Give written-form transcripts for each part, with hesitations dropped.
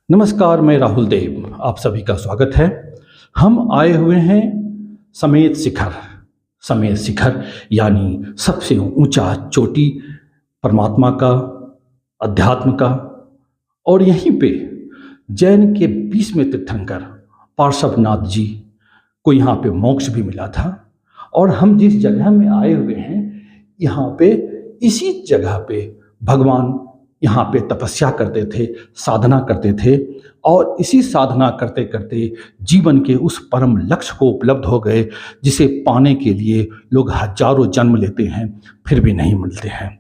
नमस्कार, मैं राहुल देव, आप सभी का स्वागत है। हम आए हुए हैं समेत शिखर यानी सबसे ऊंचा चोटी परमात्मा का, अध्यात्म का। और यहीं पे जैन के 20वें तीर्थंकर पार्श्वनाथ जी को यहाँ पे मोक्ष भी मिला था। और हम जिस जगह में आए हुए हैं, यहाँ पे इसी जगह पे भगवान यहाँ पे तपस्या करते थे, साधना करते थे। और इसी साधना करते करते जीवन के उस परम लक्ष्य को उपलब्ध हो गए, जिसे पाने के लिए लोग हजारों जन्म लेते हैं, फिर भी नहीं मिलते हैं।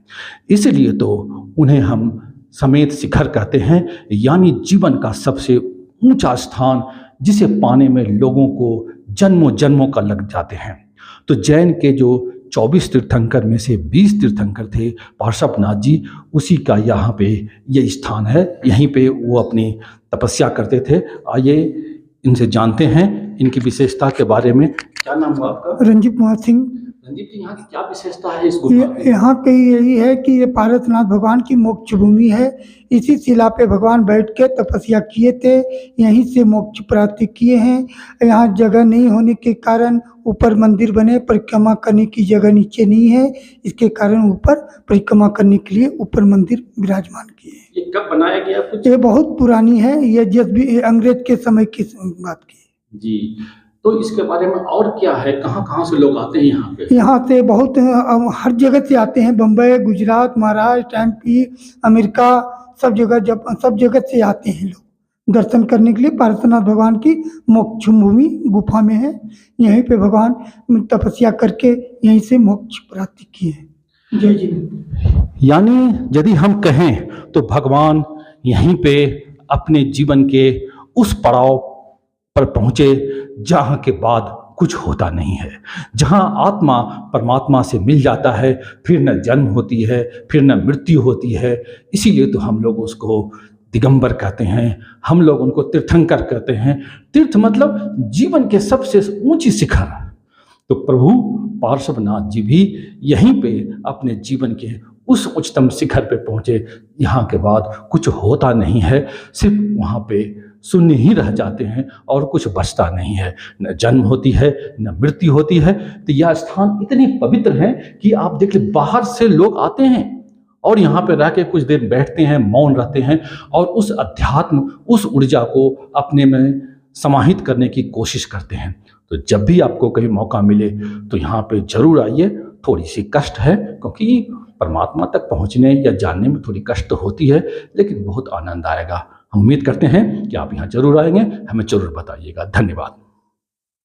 इसलिए तो उन्हें हम समेत शिखर कहते हैं, यानी जीवन का सबसे ऊंचा स्थान, जिसे पाने में लोगों को जन्मों जन्मों का लग जाते हैं। तो जैन के जो 24 तीर्थंकर में से 20 तीर्थंकर थे पार्श्वनाथ जी, उसी का यहाँ पे ये स्थान है। यहीं पे वो अपनी तपस्या करते थे। आइए इनसे जानते हैं इनकी विशेषता के बारे में। क्या नाम हुआ आपका? रंजीत कुमार सिंह। रंजीत जी, यहाँ की क्या विशेषता है इस गुफा में? यहाँ पे यही है कि ये पार्श्वनाथ भगवान की मोक्ष भूमि है। इसी शिला पे भगवान बैठ के तपस्या किए थे, यहीं से मोक्ष प्राप्ति किए हैं। यहाँ जगह नहीं होने के कारण ऊपर मंदिर बने, परिक्रमा करने की जगह नीचे नहीं है, इसके कारण ऊपर परिक्रमा करने के लिए ऊपर मंदिर विराजमान किए। ये कब बनाया गया कुछ? ये बहुत पुरानी है, ये जब भी अंग्रेज के समय की बात की जी। तो इसके बारे में और क्या है, कहाँ कहाँ से लोग आते हैं यहाँ पे? यहाँ से बहुत हर जगह से आते हैं, बम्बई, गुजरात, महाराष्ट्र, एमपी, अमेरिका, सब जगह से आते हैं लोग दर्शन करने के लिए। पार्श्वनाथ भगवान की मोक्ष भूमि गुफा में है, यहीं पे भगवान तपस्या करके यहीं से मोक्ष प्राप्ति की है। जय जी। यानी यदि हम कहें तो भगवान यहीं पे अपने जीवन के उस पड़ाव पर पहुँचे जहाँ के बाद कुछ होता नहीं है, जहाँ आत्मा परमात्मा से मिल जाता है, फिर न जन्म होती है, फिर न मृत्यु होती है। इसीलिए तो हम लोग उसको दिगंबर कहते हैं, हम लोग उनको तीर्थंकर कहते हैं। तीर्थ मतलब जीवन के सबसे ऊंची शिखर। तो प्रभु पार्श्वनाथ जी भी यहीं पे अपने जीवन के उस उच्चतम शिखर पे पहुँचे। यहाँ के बाद कुछ होता नहीं है, सिर्फ वहाँ पे शून्य ही रह जाते हैं और कुछ बचता नहीं है। न जन्म होती है, न मृत्यु होती है। तो यह स्थान इतनी पवित्र है कि आप देख ले, बाहर से लोग आते हैं और यहाँ पे रह के कुछ देर बैठते हैं, मौन रहते हैं और उस अध्यात्म, उस ऊर्जा को अपने में समाहित करने की कोशिश करते हैं। तो जब भी आपको कहीं मौका मिले तो यहाँ पे जरूर आइए। थोड़ी सी कष्ट है, क्योंकि परमात्मा तक पहुँचने या जानने में थोड़ी कष्ट होती है, लेकिन बहुत आनंद आएगा। हम उम्मीद करते हैं कि आप यहाँ जरूर आएंगे, हमें जरूर बताइएगा। धन्यवाद।